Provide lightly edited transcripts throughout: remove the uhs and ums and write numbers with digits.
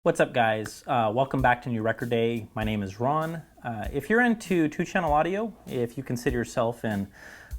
What's up, guys? Welcome back to New Record Day. My name is Ron. If you're into two-channel audio, if you consider yourself an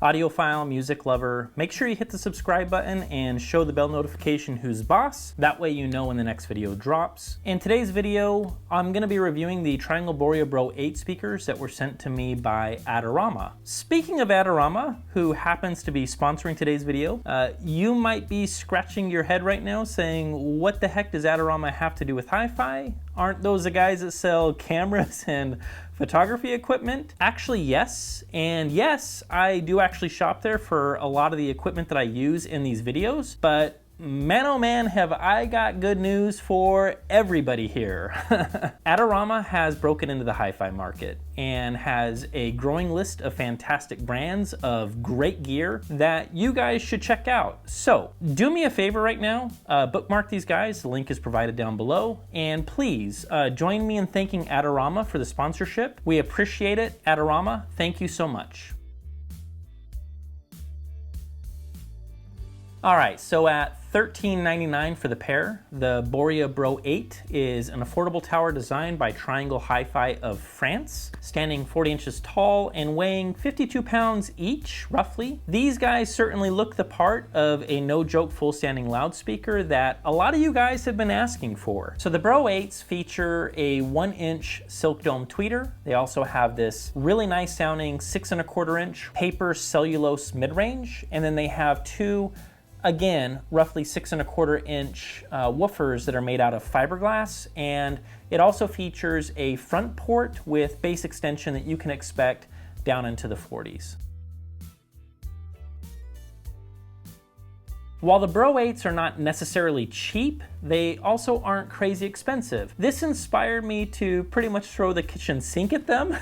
audiophile, music lover, make sure you hit the subscribe button and show the bell notification who's boss. That way you know when the next video drops. In today's video, I'm going to be reviewing the Triangle Borea Bro 8 speakers that were sent to me by Adorama. Speaking of Adorama, who happens to be sponsoring today's video, you might be scratching your head right now saying, what the heck does Adorama have to do with hi-fi? Aren't those the guys that sell cameras and photography equipment? Actually, yes. And yes, I do actually shop there for a lot of the equipment that I use in these videos, but man, oh man, have I got good news for everybody here. Adorama has broken into the hi-fi market and has a growing list of fantastic brands of great gear that you guys should check out. So do me a favor right now, bookmark these guys. The link is provided down below. And please join me in thanking Adorama for the sponsorship. We appreciate it. Adorama, thank you so much. All right, so at $13.99 for the pair, the Borea Bro 8 is an affordable tower designed by Triangle Hi-Fi of France, standing 40 inches tall and weighing 52 pounds each, roughly. These guys certainly look the part of a no-joke full-standing loudspeaker that a lot of you guys have been asking for. So the Bro 8s feature a 1-inch silk dome tweeter. They also have this really nice sounding 6 1/4 inch paper cellulose mid-range, and then they have two, again, roughly 6 1/4 inch woofers that are made out of fiberglass, and it also features a front port with bass extension that you can expect down into the 40s. While the Bro 8s are not necessarily cheap, they also aren't crazy expensive. This inspired me to pretty much throw the kitchen sink at them,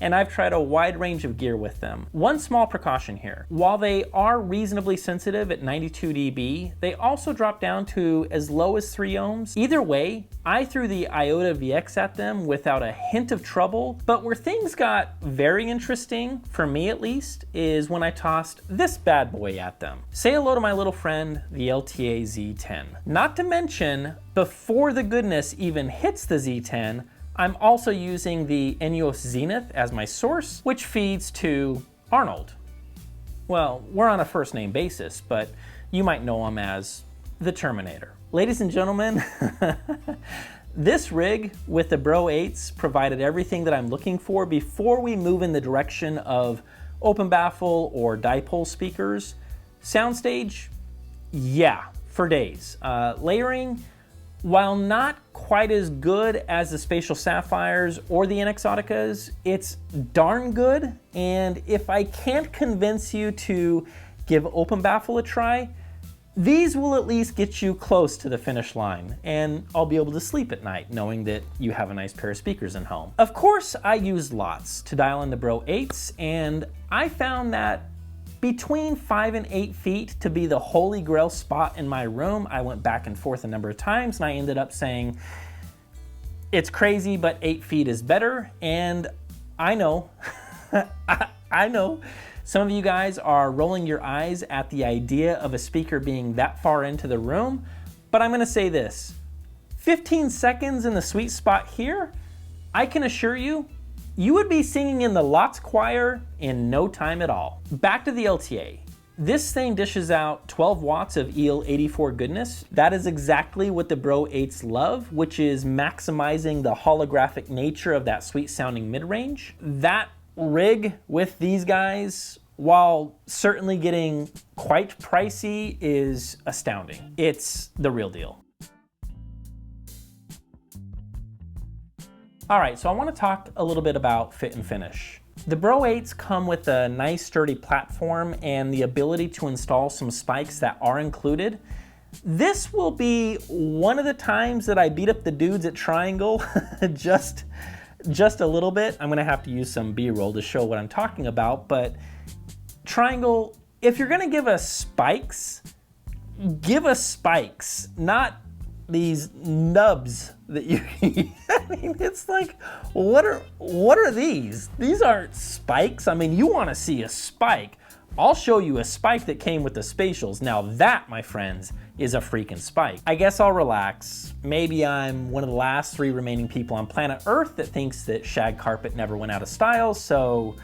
and I've tried a wide range of gear with them. One small precaution here. While they are reasonably sensitive at 92 dB, they also drop down to as low as 3 ohms. Either way, I threw the Iota VX at them without a hint of trouble, but where things got very interesting, for me at least, is when I tossed this bad boy at them. Say hello to my little friend, the LTA Z10. Not to mention, before the goodness even hits the Z10, I'm also using the Enyos Zenith as my source, which feeds to Arnold. Well, we're on a first name basis, but you might know him as the Terminator. Ladies and gentlemen, this rig with the Bro 8s provided everything that I'm looking for before we move in the direction of open baffle or dipole speakers. Soundstage, yeah, for days. Layering, while not quite as good as the Spatial Sapphires or the Exoticas, it's darn good. And if I can't convince you to give open baffle a try, these will at least get you close to the finish line, and I'll be able to sleep at night knowing that you have a nice pair of speakers in home. Of course, I used lots to dial in the Bro 8s, and I found that between 5 and 8 feet to be the holy grail spot in my room. I went back and forth a number of times, and I ended up saying, it's crazy, but 8 feet is better. And I know, I know, some of you guys are rolling your eyes at the idea of a speaker being that far into the room, but I'm gonna say this, 15 seconds in the sweet spot here, I can assure you, you would be singing in the Lots Choir in no time at all. Back to the LTA. This thing dishes out 12 watts of EL84 goodness. That is exactly what the Bro 8s love, which is maximizing the holographic nature of that sweet sounding mid-range. That rig with these guys, while certainly getting quite pricey, is astounding. It's the real deal. All right, so I want to talk a little bit about fit and finish. The Bro 8s come with a nice sturdy platform and the ability to install some spikes that are included. This will be one of the times that I beat up the dudes at Triangle just a little bit. I'm gonna have to use some B-roll to show what I'm talking about, but Triangle, if you're gonna give us spikes, not these nubs that you I mean, it's like, what are these? These aren't spikes. I mean, you want to see a spike. I'll show you a spike that came with the spatials. Now that, my friends, is a freaking spike. I guess I'll relax. Maybe I'm one of the last 3 remaining people on planet Earth that thinks that shag carpet never went out of style, so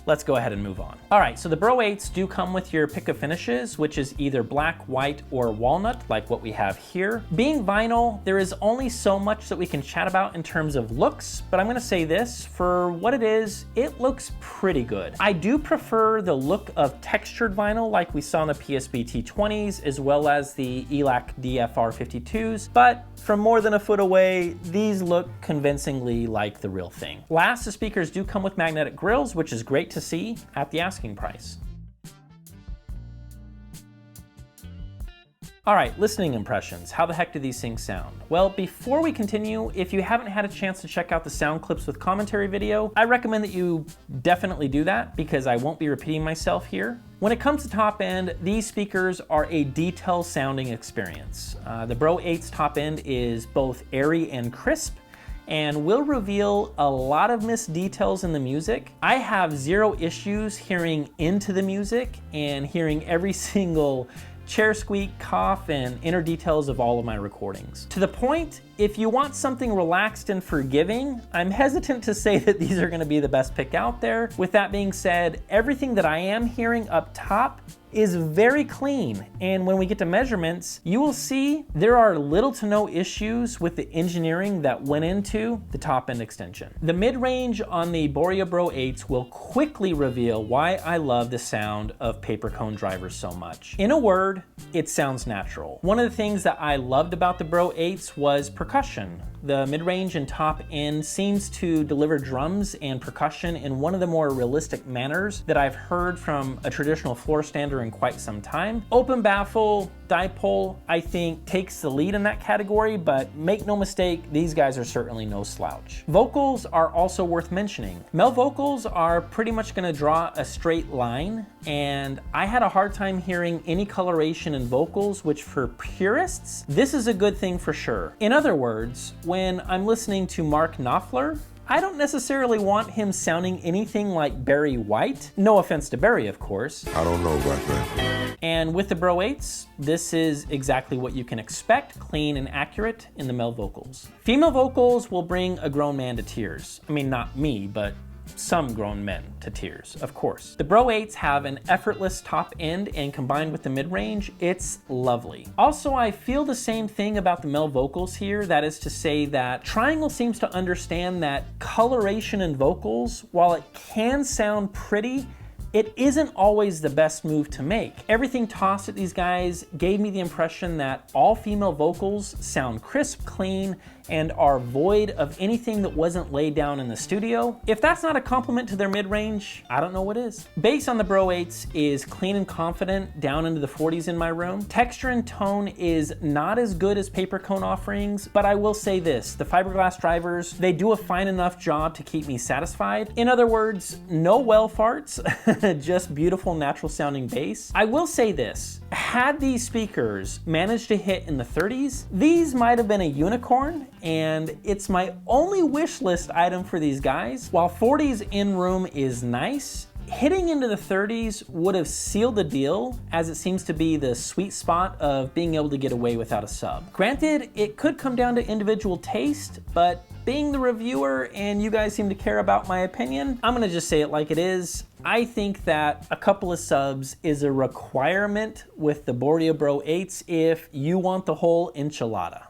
let's go ahead and move on. All right, so the Bro 8s do come with your pick of finishes, which is either black, white, or walnut, like what we have here. Being vinyl, there is only so much that we can chat about in terms of looks, but I'm gonna say this, for what it is, it looks pretty good. I do prefer the look of textured vinyl like we saw in the PSB T20s, as well as the ELAC DFR 52s, but from more than a foot away, these look convincingly like the real thing. Last, the speakers do come with magnetic grills, which is great to see at the asking price. All right, listening impressions. How the heck do these things sound? Well, before we continue, if you haven't had a chance to check out the sound clips with commentary video, I recommend that you definitely do that because I won't be repeating myself here. When it comes to top end, these speakers are a detail sounding experience. The Bro 8's top end is both airy and crisp, and will reveal a lot of missed details in the music. I have 0 issues hearing into the music and hearing every single chair squeak, cough, and inner details of all of my recordings. To the point, if you want something relaxed and forgiving, I'm hesitant to say that these are gonna be the best pick out there. With that being said, everything that I am hearing up top is very clean, and when we get to measurements, you will see there are little to no issues with the engineering that went into the top end extension. The mid-range on the Borea Bro 8s will quickly reveal why I love the sound of paper cone drivers so much. In a word, it sounds natural. One of the things that I loved about the Bro 8s was percussion. The mid-range and top end seems to deliver drums and percussion in one of the more realistic manners that I've heard from a traditional floor stander in quite some time. Open baffle, dipole, I think takes the lead in that category, but make no mistake, these guys are certainly no slouch. Vocals are also worth mentioning. Male vocals are pretty much gonna draw a straight line, and I had a hard time hearing any coloration in vocals, which for purists, this is a good thing for sure. In other words, when I'm listening to Mark Knopfler, I don't necessarily want him sounding anything like Barry White. No offense to Barry, of course. I don't know about that. And with the Bro 8s, this is exactly what you can expect, clean and accurate in the male vocals. Female vocals will bring a grown man to tears. I mean, not me, but some grown men to tears, of course. The Bro 8s have an effortless top end, and combined with the mid-range, it's lovely. Also, I feel the same thing about the male vocals here. That is to say that Triangle seems to understand that coloration in vocals, while it can sound pretty, it isn't always the best move to make. Everything tossed at these guys gave me the impression that all female vocals sound crisp, clean, and are void of anything that wasn't laid down in the studio. If that's not a compliment to their mid-range, I don't know what is. Bass on the Bro 8s is clean and confident down into the 40s in my room. Texture and tone is not as good as paper cone offerings, but I will say this, the fiberglass drivers, they do a fine enough job to keep me satisfied. In other words, no well farts, just beautiful natural sounding bass. I will say this, had these speakers managed to hit in the 30s, these might have been a unicorn, and it's my only wish list item for these guys. While 40s in room is nice, hitting into the 30s would have sealed the deal, as it seems to be the sweet spot of being able to get away without a sub. Granted, it could come down to individual taste, but being the reviewer and you guys seem to care about my opinion, I'm gonna just say it like it is. I think that a couple of subs is a requirement with the Borea Bro 8s if you want the whole enchilada.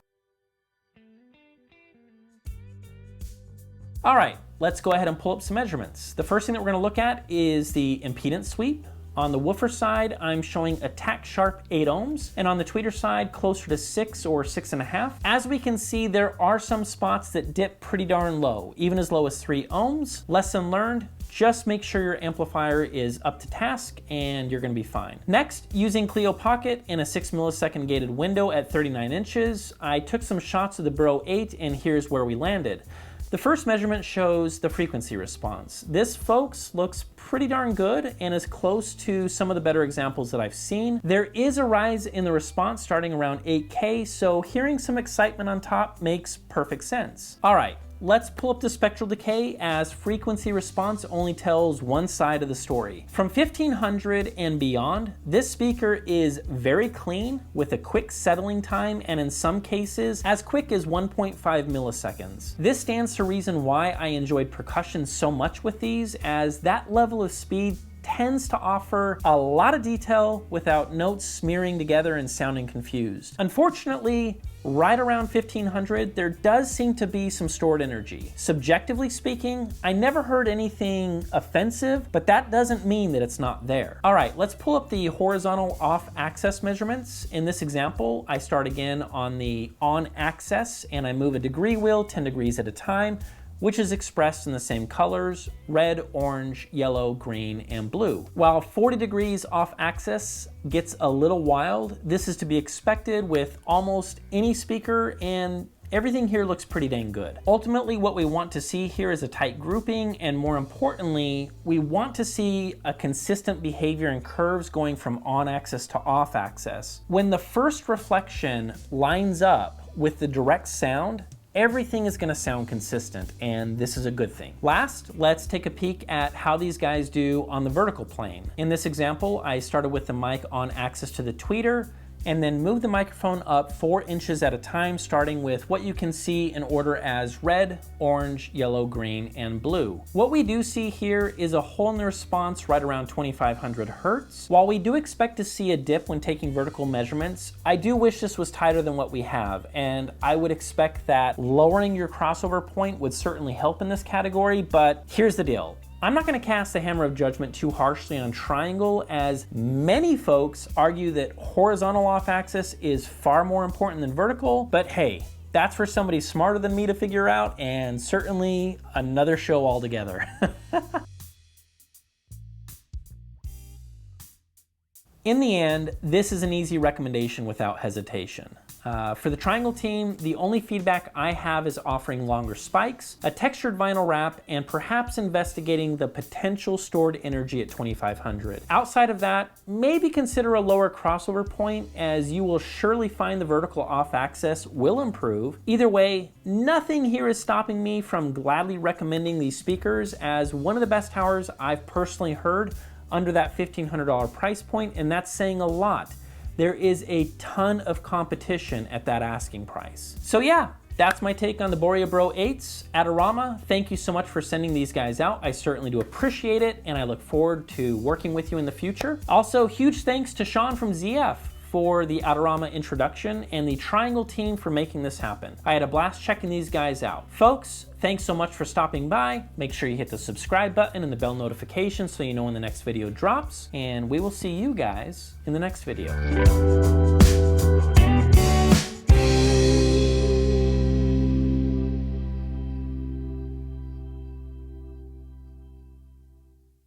All right, let's go ahead and pull up some measurements. The first thing that we're gonna look at is the impedance sweep. On the woofer side, I'm showing a tack sharp 8 ohms, and on the tweeter side, closer to 6 or 6.5. As we can see, there are some spots that dip pretty darn low, even as low as 3 ohms. Lesson learned, just make sure your amplifier is up to task and you're gonna be fine. Next, using Clio Pocket in a 6 millisecond gated window at 39 inches, I took some shots of the Bro 8 and here's where we landed. The first measurement shows the frequency response. This, folks, looks pretty darn good and is close to some of the better examples that I've seen. There is a rise in the response starting around 8K, so hearing some excitement on top makes perfect sense. All right, let's pull up the spectral decay, as frequency response only tells one side of the story. From 1500 and beyond, this speaker is very clean with a quick settling time, and in some cases as quick as 1.5 milliseconds. This stands to reason why I enjoyed percussion so much with these, as that level of speed tends to offer a lot of detail without notes smearing together and sounding confused. Unfortunately, right around 1500, there does seem to be some stored energy. Subjectively speaking, I never heard anything offensive, but that doesn't mean that it's not there. All right, let's pull up the horizontal off-axis measurements. In this example, I start again on the on-axis and I move a degree wheel 10 degrees at a time, which is expressed in the same colors: red, orange, yellow, green, and blue. While 40 degrees off axis gets a little wild, this is to be expected with almost any speaker, and everything here looks pretty dang good. Ultimately, what we want to see here is a tight grouping, and more importantly, we want to see a consistent behavior in curves going from on axis to off axis. When the first reflection lines up with the direct sound, everything is going to sound consistent, and this is a good thing. Last, let's take a peek at how these guys do on the vertical plane. In this example, I started with the mic on axis to the tweeter, and then move the microphone up 4 inches at a time, starting with what you can see in order as red, orange, yellow, green, and blue. What we do see here is a hole in the response right around 2500 hertz. While we do expect to see a dip when taking vertical measurements, I do wish this was tighter than what we have, and I would expect that lowering your crossover point would certainly help in this category, but here's the deal. I'm not going to cast the hammer of judgment too harshly on triangle, as many folks argue that horizontal off-axis is far more important than vertical, but hey, that's for somebody smarter than me to figure out, and certainly another show altogether. In the end, this is an easy recommendation without hesitation. For the Triangle team, the only feedback I have is offering longer spikes, a textured vinyl wrap, and perhaps investigating the potential stored energy at 2500. Outside of that, maybe consider a lower crossover point, as you will surely find the vertical off-axis will improve. Either way, nothing here is stopping me from gladly recommending these speakers as one of the best towers I've personally heard under that $1,500 price point, and that's saying a lot. There is a ton of competition at that asking price. So yeah, that's my take on the Borea Bro 8s. Adorama, thank you so much for sending these guys out. I certainly do appreciate it, and I look forward to working with you in the future. Also, huge thanks to Sean from ZF for the Adorama introduction, and the Triangle team for making this happen. I had a blast checking these guys out. Folks, thanks so much for stopping by. Make sure you hit the subscribe button and the bell notification so you know when the next video drops, and we will see you guys in the next video.